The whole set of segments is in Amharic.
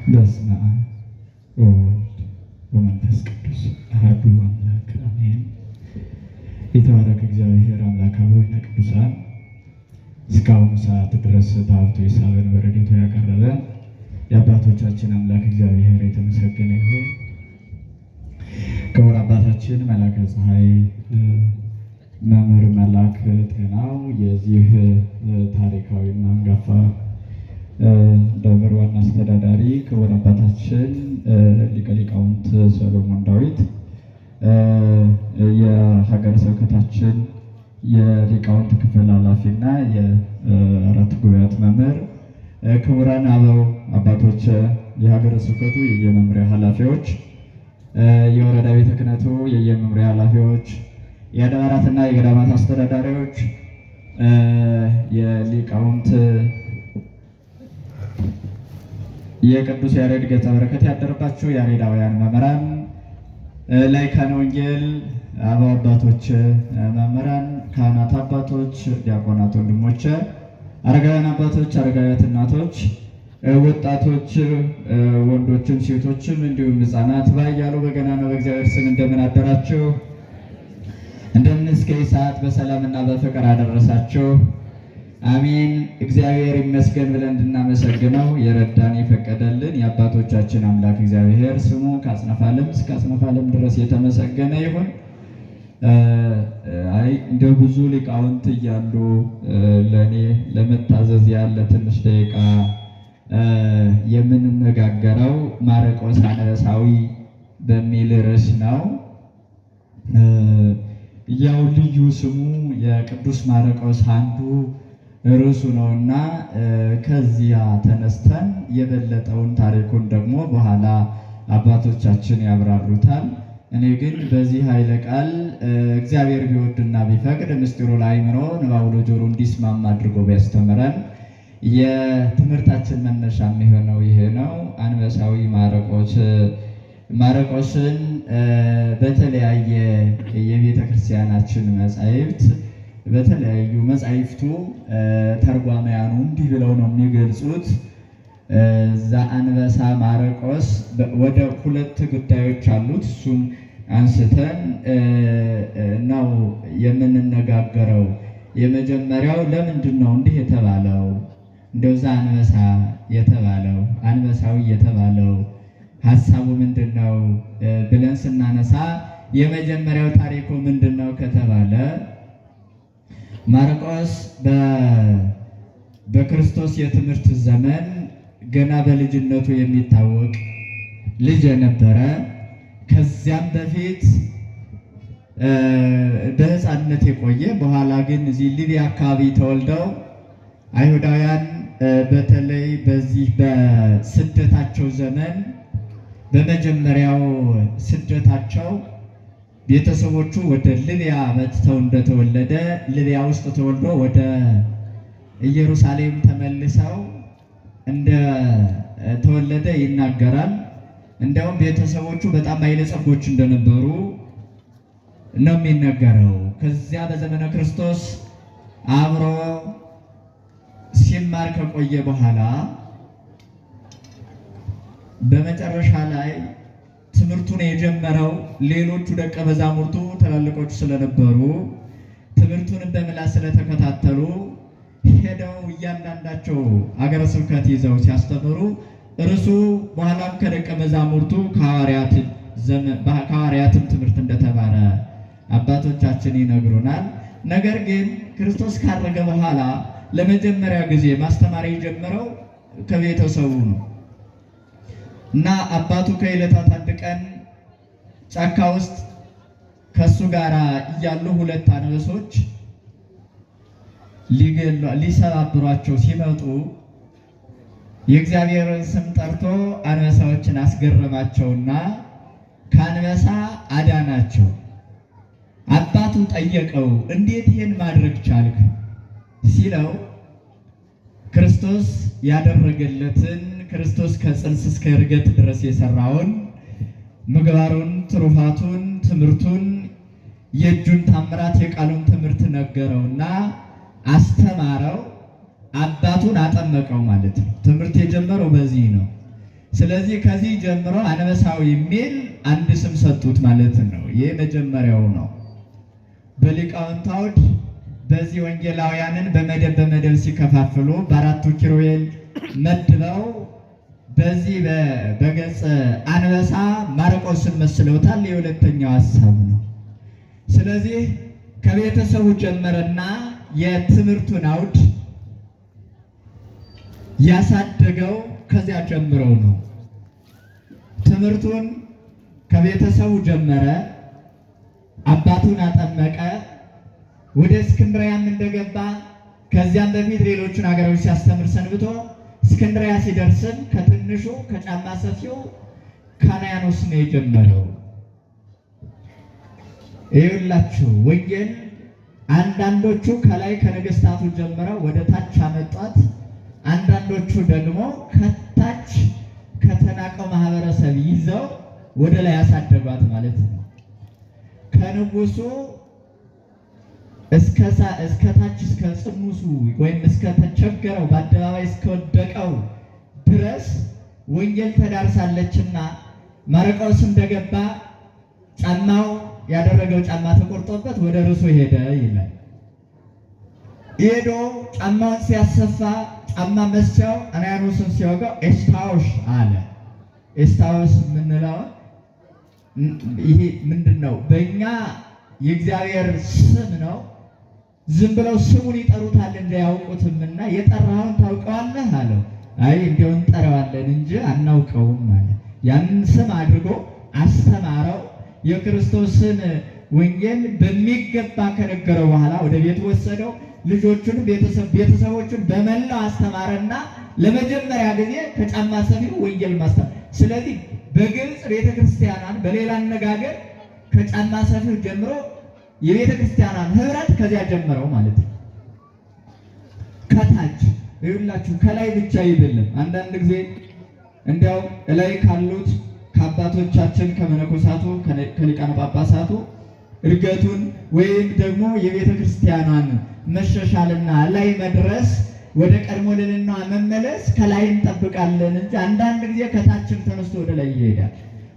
በስመ አብ ወወልድ ወመንፈስ ቅዱስ አሐዱ አምላክ አሜን። የተባረከ እግዚአብሔር አምላክ አበዊነ ቅዱሳን እስካሁኑ ሰዓት ድረስ በሀብቱ የሳበን በረድኤቱ ያቀረበ የአባቶቻችን አምላክ እግዚአብሔር የተመሰገነ ይሁን። ክቡር አባታችን መላከ ፀሐይ መምህር መላክ ጤናው የዚህ ታሪካዊና አንጋፋ ደብር ዋና አስተዳዳሪ፣ ክቡር አባታችን ሊቀ ሊቃውንት ሰሎሞን ዳዊት የሀገረ ስብከታችን የሊቃውንት ክፍል ኃላፊና የአራት ጉባኤያት መምህር፣ ክቡራን አበው አባቶች፣ የሀገረ ስብከቱ የየመምሪያ ኃላፊዎች፣ የወረዳ ቤተ ክህነቱ የየመምሪያ ኃላፊዎች፣ የአድባራትና የገዳማት አስተዳዳሪዎች፣ የሊቃውንት የቅዱስ ያሬድ ገጸ በረከት ያደረባችሁ ያሬዳውያን መምህራን፣ ላይካነ ወንጌል አበው አባቶች፣ መምህራን፣ ካህናት አባቶች፣ ዲያቆናት ወንድሞች፣ አረጋውያን አባቶች፣ አረጋውያት እናቶች፣ ወጣቶች፣ ወንዶችም ሴቶችም እንዲሁም ሕፃናት ባያሉ በገናና በእግዚአብሔር ስም እንደምን አደራችሁ? እንደምን እስከ ሰዓት በሰላምና በፍቅር አደረሳችሁ? አሜን። እግዚአብሔር ይመስገን ብለን እንድናመሰግነው የረዳን የፈቀደልን የአባቶቻችን አምላክ እግዚአብሔር ስሙ ከአጽናፈ ዓለም እስከ አጽናፈ ዓለም ድረስ የተመሰገነ ይሁን። እንደ ብዙ ሊቃውንት እያሉ ለእኔ ለመታዘዝ ያለ ትንሽ ደቂቃ የምንነጋገረው ማረቆስ አንበሳዊ በሚል ርዕስ ነው። ያው ልዩ ስሙ የቅዱስ ማረቆስ አንዱ ርዕሱ ነውና ከዚያ ተነስተን የበለጠውን ታሪኩን ደግሞ በኋላ አባቶቻችን ያብራሩታል። እኔ ግን በዚህ ኃይለ ቃል እግዚአብሔር ቢወድና ቢፈቅድ ምስጢሩ ለአእምሮ ንባቡ ለጆሮ እንዲስማማ አድርጎ ቢያስተምረን የትምህርታችን መነሻ የሚሆነው ይሄ ነው። አንበሳዊ ማረቆስን በተለያየ የቤተ ክርስቲያናችን መጻሕፍት በተለያዩ መጻሕፍቱ ተርጓማያኑ እንዲህ ብለው ነው የሚገልጹት። ዘአንበሳ ማረቆስ ወደ ሁለት ጉዳዮች አሉት። እሱም አንስተን ነው የምንነጋገረው። የመጀመሪያው ለምንድን ነው እንዲህ የተባለው? እንደው ዘአንበሳ የተባለው አንበሳዊ የተባለው ሀሳቡ ምንድን ነው ብለን ስናነሳ የመጀመሪያው ታሪኩ ምንድን ነው ከተባለ ማረቆስ በክርስቶስ የትምህርት ዘመን ገና በልጅነቱ የሚታወቅ ልጅ የነበረ፣ ከዚያም በፊት በሕፃንነት የቆየ፣ በኋላ ግን እዚህ ሊቢያ አካባቢ ተወልደው አይሁዳውያን በተለይ በዚህ በስደታቸው ዘመን በመጀመሪያው ስደታቸው ቤተሰቦቹ ወደ ሊቢያ መጥተው እንደተወለደ ሊቢያ ውስጥ ተወልዶ ወደ ኢየሩሳሌም ተመልሰው እንደተወለደ ይናገራል። እንዲያውም ቤተሰቦቹ በጣም ባለጸጎች እንደነበሩ ነው የሚነገረው። ከዚያ በዘመነ ክርስቶስ አብሮ ሲማር ከቆየ በኋላ በመጨረሻ ላይ ትምህርቱን የጀመረው ሌሎቹ ደቀ መዛሙርቱ ትላልቆቹ ስለነበሩ ትምህርቱን በምላስ ስለተከታተሉ ሄደው እያንዳንዳቸው አገረ ስብከት ይዘው ሲያስተምሩ እርሱ በኋላም ከደቀ መዛሙርቱ ከሐዋርያትም ትምህርት እንደተማረ አባቶቻችን ይነግሩናል። ነገር ግን ክርስቶስ ካረገ በኋላ ለመጀመሪያ ጊዜ ማስተማር የጀመረው ከቤተሰቡ ነው እና አባቱ ከዕለታት አንድ ቀን ጫካ ውስጥ ከሱ ጋር እያሉ ሁለት አንበሶች ሊሰባብሯቸው ሲመጡ የእግዚአብሔርን ስም ጠርቶ አንበሳዎችን አስገረማቸውና ከአንበሳ አዳናቸው። አባቱ ጠየቀው፣ እንዴት ይህን ማድረግ ቻልክ ሲለው ክርስቶስ ያደረገለትን ክርስቶስ ከጽንስ እስከ ዕርገት ድረስ የሰራውን ምግባሩን፣ ትሩፋቱን፣ ትምህርቱን፣ የእጁን ታምራት፣ የቃሉን ትምህርት ነገረውና አስተማረው። አባቱን አጠመቀው ማለት ነው። ትምህርት የጀመረው በዚህ ነው። ስለዚህ ከዚህ ጀምሮ አንበሳዊ የሚል አንድ ስም ሰጡት ማለት ነው። ይህ መጀመሪያው ነው። በሊቃውንት አውድ በዚህ ወንጌላውያንን በመደብ ሲከፋፍሉ በአራቱ ኪሩቤል መድበው በዚህ በገጸ አንበሳ ማርቆስን መስለውታል። የሁለተኛው ሀሳብ ነው። ስለዚህ ከቤተሰቡ ጀመረና የትምህርቱን አውድ ያሳደገው ከዚያ ጀምረው ነው። ትምህርቱን ከቤተሰቡ ጀመረ፣ አባቱን አጠመቀ። ወደ እስክንድርያም እንደገባ ከዚያም በፊት ሌሎቹን ሀገሮች ሲያስተምር ሰንብቶ እስክንድርያ ሲደርስም ከትንሹ ከጫማ ሰፊው ካናያኖስ ነው የጀመረው። ይኸውላችሁ ወንጌል አንዳንዶቹ ከላይ ከነገስታቱ ጀምረው ወደ ታች አመጧት፣ አንዳንዶቹ ደግሞ ከታች ከተናቀው ማህበረሰብ ይዘው ወደ ላይ ያሳደጓት ማለት ነው። ከንጉሱ እስከ ታች እስከ ጽሙሱ ወይም እስከ ተቸገረው በአደባባይ እስከወደቀው ድረስ ወንጌል ተዳርሳለችና ማርቆስ እንደገባ ጫማው ያደረገው ጫማ ተቆርጦበት ወደ ርሱ ሄደ ይላል። ሄዶ ጫማውን ሲያሰፋ ጫማ መስቻው አናያኖስን ሲወጋው ኤስታውስ አለ። ኤስታውስ የምንለው ይሄ ምንድን ነው? በእኛ የእግዚአብሔር ስም ነው። ዝም ብለው ስሙን ይጠሩታል እንዳያውቁትምና የጠራኸውን ታውቀዋለህ አለው። አይ እንዲያው እንጠራዋለን እንጂ አናውቀውም አለ። ያንን ስም አድርጎ አስተማረው። የክርስቶስን ወንጌል በሚገባ ከነገረው በኋላ ወደ ቤት ወሰደው። ልጆቹን ቤተሰቦቹን በመላው አስተማረና ለመጀመሪያ ጊዜ ከጫማ ሰፊው ወንጌል ማስተማር። ስለዚህ በግልጽ ቤተክርስቲያናን በሌላ አነጋገር ከጫማ ሰፊው ጀምሮ የቤተክርስቲያናን ህብረት ከዚያ ጀመረው ማለት ነው። ከታች ይኸውላችሁ ከላይ ብቻ አይደለም። አንዳንድ ጊዜ እንዲያው ላይ ካሉት ከአባቶቻችን ከመነኮሳቱ ከሊቃነ ጳጳሳቱ እድገቱን ወይም ደግሞ የቤተ ክርስቲያኗን መሻሻልና ላይ መድረስ ወደ ቀድሞ ልዕልና መመለስ ከላይ እንጠብቃለን እንጂ አንዳንድ ጊዜ ከታችም ተነስቶ ወደ ላይ ይሄዳል።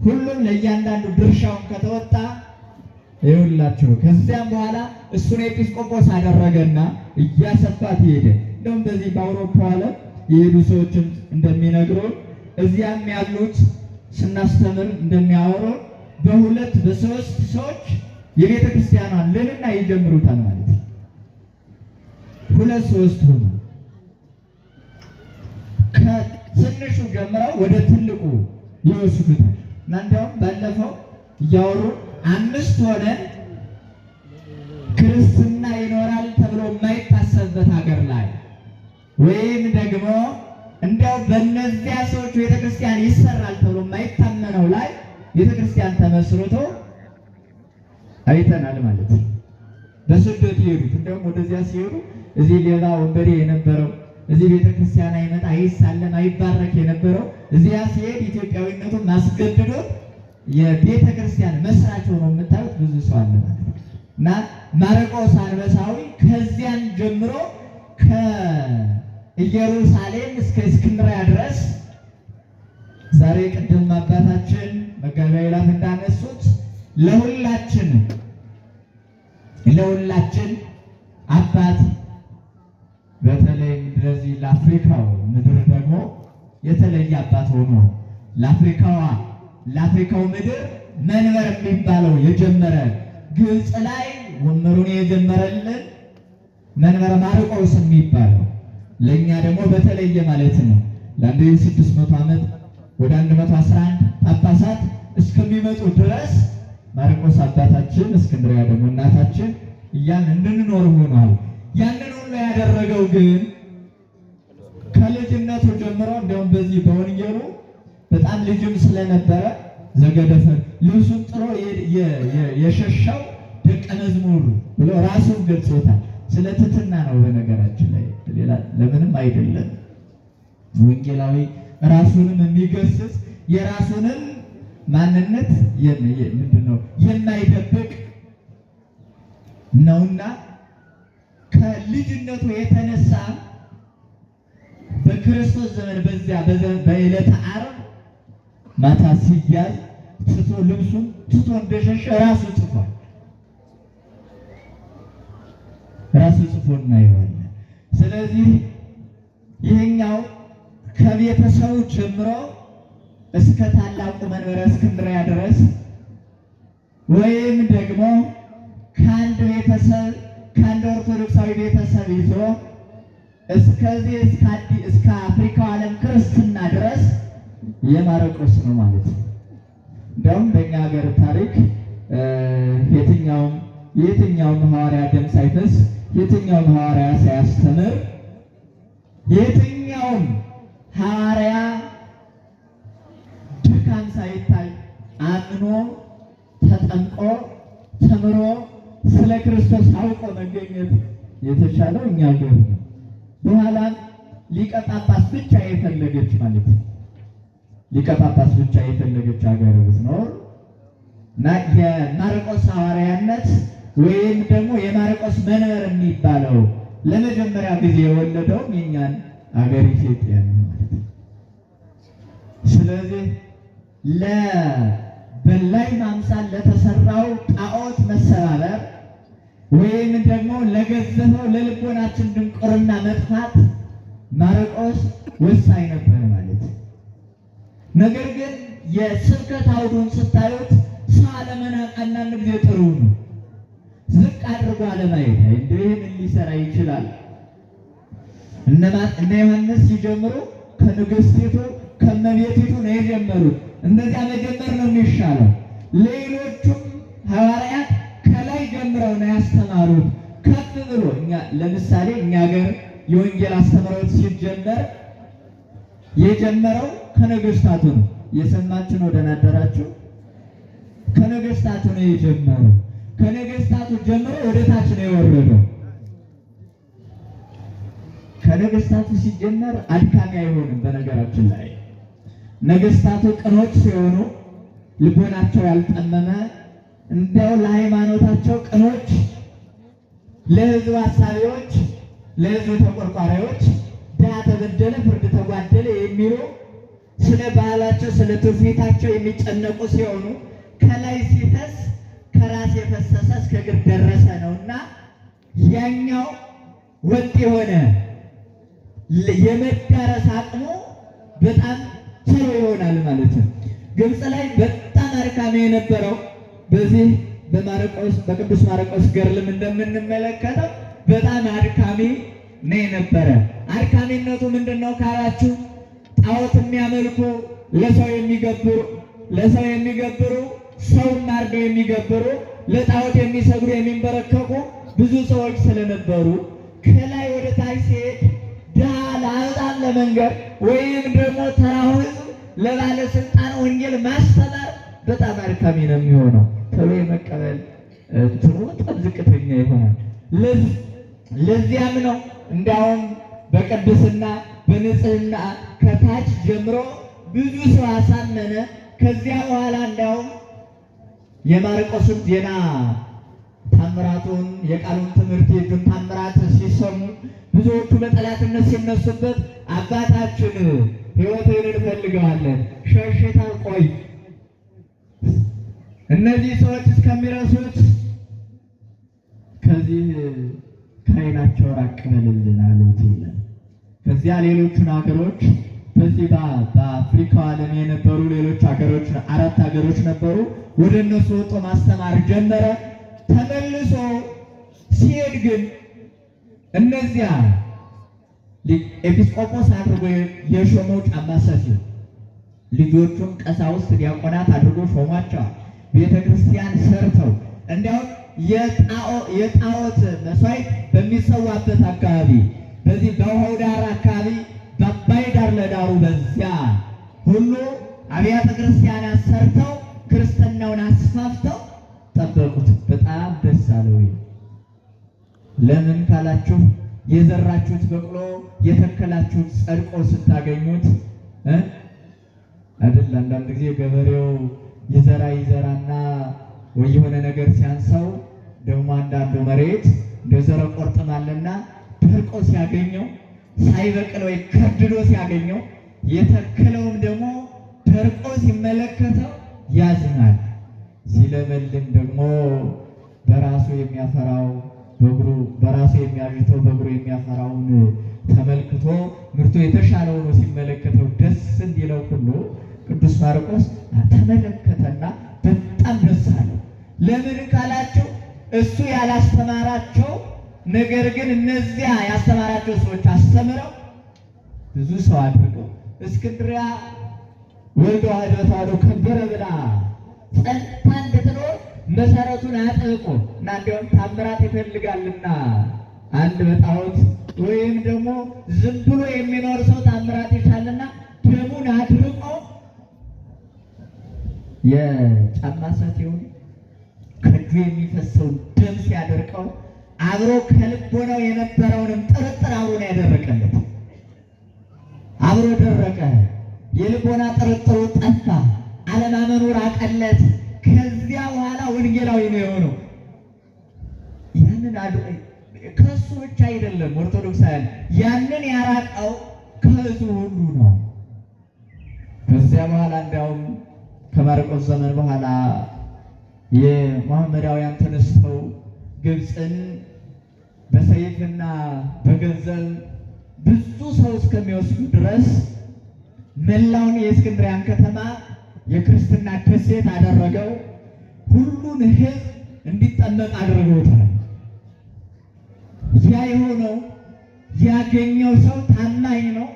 ሁሉም ለእያንዳንዱ ድርሻውን ከተወጣ ይኸውላችሁ ከዚያም በኋላ እሱን ኤጲስቆጶስ አደረገና እያሰፋት ይሄደ። እንደውም በዚህ በአውሮፓ ዓለም የሄዱ ሰዎችም እንደሚነግሩን እዚያም ያሉት ስናስተምር እንደሚያወሩን በሁለት በሶስት ሰዎች የቤተ ክርስቲያኗን ልዕልና ይጀምሩታል ማለት ነው። ሁለት ሶስት ሆኑ ከትንሹ ጀምረው ወደ ትልቁ ይወስዱታል። እና እንዲያውም ባለፈው እያወሩ 5 ሆነን ክርስትና ይኖራል ተብሎ የማይታሰብበት ሀገር ላይ ወይም ደግሞ እንዲያው በእነዚያ ሰዎች ቤተክርስቲያን ይሰራል ተብሎ የማይታመነው ላይ ቤተክርስቲያን ተመስርቶ አይተናል ማለት ነው። በስደት ይሄዱት እንዲያውም ወደዚያ ሲሄዱ እዚህ ሌባ ወንበዴ የነበረው እዚህ ቤተክርስቲያን አይመጣ አይሳለም አይባረክ የነበረው እዚያ ሲሄድ ኢትዮጵያዊነቱን ማስገድዶት የቤተክርስቲያን መስራች ሆኖ የምታዩት ብዙ ሰው አለ ማለት ነው። እና ማርቆስ አንበሳዊ ከዚያን ጀምሮ ከኢየሩሳሌም እስከ እስክንድርያ ድረስ ዛሬ ቅድም አባታችን መጋቢ ኃይላት እንዳነሱት ለሁላችን አባት በተለይ እንደዚህ ለአፍሪካው ምድር ደግሞ የተለየ አባት ሆኖ ለአፍሪካው ምድር መንበር የሚባለው የጀመረ ግብፅ ላይ ወንበሩን የጀመረልን መንበረ ማርቆስ የሚባለው ለእኛ ደግሞ በተለየ ማለት ነው። ለ1600 ዓመት ወደ 111 ጳጳሳት እስከሚመጡ ድረስ ማርቆስ አባታችን እስክንድርያ ደግሞ እናታችን እያን እንድንኖር ሆኗል። ያንን ሁሉ ያደረገው ግን ከልጅነቱ ጀምሮ እንደውም በዚህ በወንጌሉ በጣም ልጅም ስለነበረ ዘገደፈር ልብሱን ጥሎ የሸሻው ደቀ መዝሙር ብሎ ራሱን ገልጾታል። ስለ ትሕትና ነው በነገራችን ላይ ሌላ ለምንም አይደለም። ወንጌላዊ ራሱንም የሚገስጽ የራሱንም ማንነት ምንድነው የማይደብቅ ነውና ከልጅነቱ የተነሳ በክርስቶስ ዘመን በዚያ በዕለተ ዓርብ ማታ ሲያዝ ትቶ ልብሱን ትቶ እንደሸሸ ራሱ ጽፏል። ራሱ ጽፎ እናየዋለን። ስለዚህ ይህኛው ከቤተሰቡ ጀምሮ እስከ ታላቁ መንበረ እስክንድርያ ድረስ ወይም ደግሞ ከአንድ ቤተሰብ ከአንድ ኦርቶዶክሳዊ ቤተሰብ ይዞ እስከዚህ እስከ አፍሪካው ዓለም ክርስትና ድረስ የማርቆስ ነው ማለት ነው። እንደውም በእኛ ሀገር ታሪክ የትኛውም ሐዋርያ ደም ሳይፈስ የትኛውም ሐዋርያ ሳያስተምር የትኛውም ሐዋርያ ድካም ሳይታይ አምኖ ተጠምቆ ተምሮ ስለ ክርስቶስ አውቆ መገኘት የተቻለው እኛ ሀገር ነው። በኋላም ሊቀ ጳጳስ ብቻ የፈለገች ማለት ነው። ሊቀ ጳጳስ ብቻ የፈለገች ሀገር ብትኖር እና የማርቆስ ሐዋርያነት ወይም ደግሞ የማርቆስ መንበር የሚባለው ለመጀመሪያ ጊዜ የወለደው የኛን ሀገር ኢትዮጵያ ነው ማለት ነው። ስለዚህ በላይ ማምሳል ለተሰራው ጣዖት መሰባበር ወይም ደግሞ ለገዘፈው ለልቦናችን ድንቁርና መጥፋት ማርቆስ ወሳኝ ነበር ማለት ነው። ነገር ግን የስብከት አውዱን ስታዩት ሰው አለመናቅ አንዳንድ ጊዜ ጥሩ ነው። ዝቅ አድርጎ አለማየት ይህን ሊሰራ ይችላል። እነ ዮሐንስ ሲጀምሩ ከንግሥቲቱ ከእመቤቲቱ ነው የጀመሩት። እንደዚያ መጀመር ነው የሚሻለው። ሌሎቹም ሐዋርያት ከላይ ጀምረው ነው ያስተማሩት። ከፍ ብሎ ለምሳሌ እኛ ሀገር የወንጌል አስተምህሮት ሲጀመር የጀመረው ከነገሥታቱ ነው። የሰማችሁ ነው። ደህና አደራችሁ። ከነገሥታቱ ነው የጀመረው። ከነገሥታቱ ጀምሮ ወደ ታች ነው የወረደው። ከነገሥታቱ ሲጀመር አድካሚ አይሆንም። በነገራችን ላይ ነገሥታቱ ቅኖች ሲሆኑ ልቦናቸው ያልጠመመ እንዲያው ለሃይማኖታቸው ቅኖች፣ ለሕዝብ አሳቢዎች፣ ለሕዝብ ተቆርቋሪዎች ድሃ ተበደለ ፍርድ ተጓደለ የሚሉ ስለ ባህላቸው ስለ ትውፊታቸው የሚጨነቁ ሲሆኑ ከላይ ሲፈስ ከራስ የፈሰሰ እስከ እግር ደረሰ ነውና ያኛው ወጥ የሆነ የመዳረስ አቅሙ በጣም ቶሎ ይሆናል ማለት ነው። ግብፅ ላይ በጣም አድካሚ የነበረው በዚህ በቅዱስ ማርቆስ ገድልም እንደምንመለከተው በጣም አድካሚ ነው የነበረ። አድካሚነቱ ምንድን ነው ካላችሁ ጣዖት የሚያመልኩ ለሰው የሚገብሩ ሰውን አርደው የሚገብሩ ለጣዖት የሚሰግዱ የሚንበረከቁ ብዙ ሰዎች ስለነበሩ ከላይ ወደ ታች ሲሄድ ድሃ ለሀብታም ለመንገር ወይም ደግሞ ተራው ሕዝብ ለባለስልጣን ወንጌል ማስተማር በጣም አድካሚ ነው የሚሆነው። ቶሎ የመቀበል እንትኑ በጣም ዝቅተኛ ይሆናል። ለዚያም ነው እንዲያውም በቅድስና በንጽህና ከታች ጀምሮ ብዙ ሰው አሳመነ። ከዚያ በኋላ እንዲያውም የማርቆስን ዜና ታምራቱን የቃሉን ትምህርት የእጁን ታምራት ሲሰሙ ብዙዎቹ በጠላትነት ሲነሱበት አባታችን ሕይወትህን እንፈልገዋለን፣ ሸሽተን ቆይ፣ እነዚህ ሰዎች እስከሚረሱት ከዚህ ከዓይናቸው ራቅ በልልን አሉት ይላል። ከዚያ ሌሎቹን ሀገሮች በዚህ በአፍሪካ ዓለም የነበሩ ሌሎች ሀገሮች 4 ሀገሮች ነበሩ። ወደ እነሱ ወጦ ማስተማር ጀመረ። ተመልሶ ሲሄድ ግን እነዚያ ኤጲስቆጶስ አድርጎ የሾመው ጫማ ሰፊ ልጆቹን ቀሳውስት ዲያቆናት አድርጎ ሾሟቸዋል። ቤተ ክርስቲያን ሰርተው እንዲያውም የጣዖት መስዋዕት በሚሰዋበት አካባቢ በዚህ በውሃው ዳር አካባቢ በአባይ ዳር ለዳሩ በዚያ ሁሉ አብያተ ክርስቲያናት ሰርተው ክርስትናውን አስፋፍተው ጠበቁት። በጣም ደስ አለው። ለምን ካላችሁ የዘራችሁት በቅሎ የተከላችሁት ጸድቆ ስታገኙት አይደል? አንዳንድ ጊዜ ገበሬው ይዘራና ወይ የሆነ ነገር ሲያንሰው ደግሞ አንዳንዱ መሬት እንደዘረ ቆርጥማልና ደርቆ ሲያገኘው ሳይበቅል ወይ ከድዶ ሲያገኘው የተከለውም ደግሞ ማርቆስ ሲመለከተው ያዝናል። ሲለመልም ደግሞ በራሱ የሚያፈራው በራሱ የሚያዥተው በእግሩ የሚያፈራውን ተመልክቶ ምርቱ የተሻለ ሆኖ ሲመለከተው ደስ እንዲለው ሁሉ ቅዱስ ማርቆስ ተመለከተና በጣም ደስ አለው። ለምን ካላቸው እሱ ያላስተማራቸው ነገር ግን እነዚያ ያስተማራቸው ሰዎች አስተምረው ብዙ ሰው አድርገው እስክንድርያ ወልደ ዋሕድ በተዋሕዶ ከበረ ብላ ጸንታ እንድትኖር መሰረቱን አጥብቆ እና እንዲያውም ታምራት ይፈልጋልና አንድ በጣዖት ወይም ደግሞ ዝም ብሎ የሚኖር ሰው ታምራት ይሻልና ደሙን አድርቆ የጫማ ሰፊውን ከእጁ የሚፈሰውን ደም ሲያደርቀው አብሮ ከልቦናው የነበረውንም ጥርጥር አብሮ ነው ያደረቀለት። አብሮ ደረቀ። የልቦና ጥርጥሩ ጠፋ። አለማመኑ ራቀለት። ከዚያ በኋላ ወንጌላዊ ነው የሆነው። ያንን ከእሱ ብቻ አይደለም ኦርቶዶክሳውያን ያንን ያራቀው ከሕዝቡ ሁሉ ነው። ከዚያ በኋላ እንዲያውም ከማርቆስ ዘመን በኋላ የመሐመዳውያን ተነስተው ግብፅን በሰይፍና በገንዘብ ብዙ ሰው እስከሚወስዱ ድረስ መላውን የእስክንድርያን ከተማ የክርስትና ደሴት አደረገው። ሁሉን ሕዝብ እንዲጠመቅ አድርገውታል። ያ የሆነው ያገኘው ሰው ታማኝ ነው።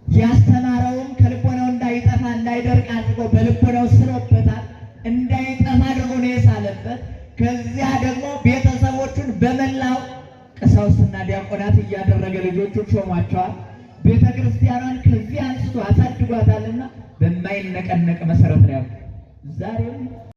ያስተማረውም ከልቦናው እንዳይጠፋ እንዳይደርቅ አድርጎ በልቦናው ስሮበታል። እንዳይጠፋ አድርጎ ነው የሳለበት። ከዚያ ደግሞ ቤተሰቦቹን በመላው ቀሳውስትና ዲያቆናት እያደረገ ልጆቹን ሾሟቸዋል። ቤተ ክርስቲያኗን ከዚህ አንስቶ አሳድጓታልና በማይነቀነቅ መሰረት ነው ዛሬም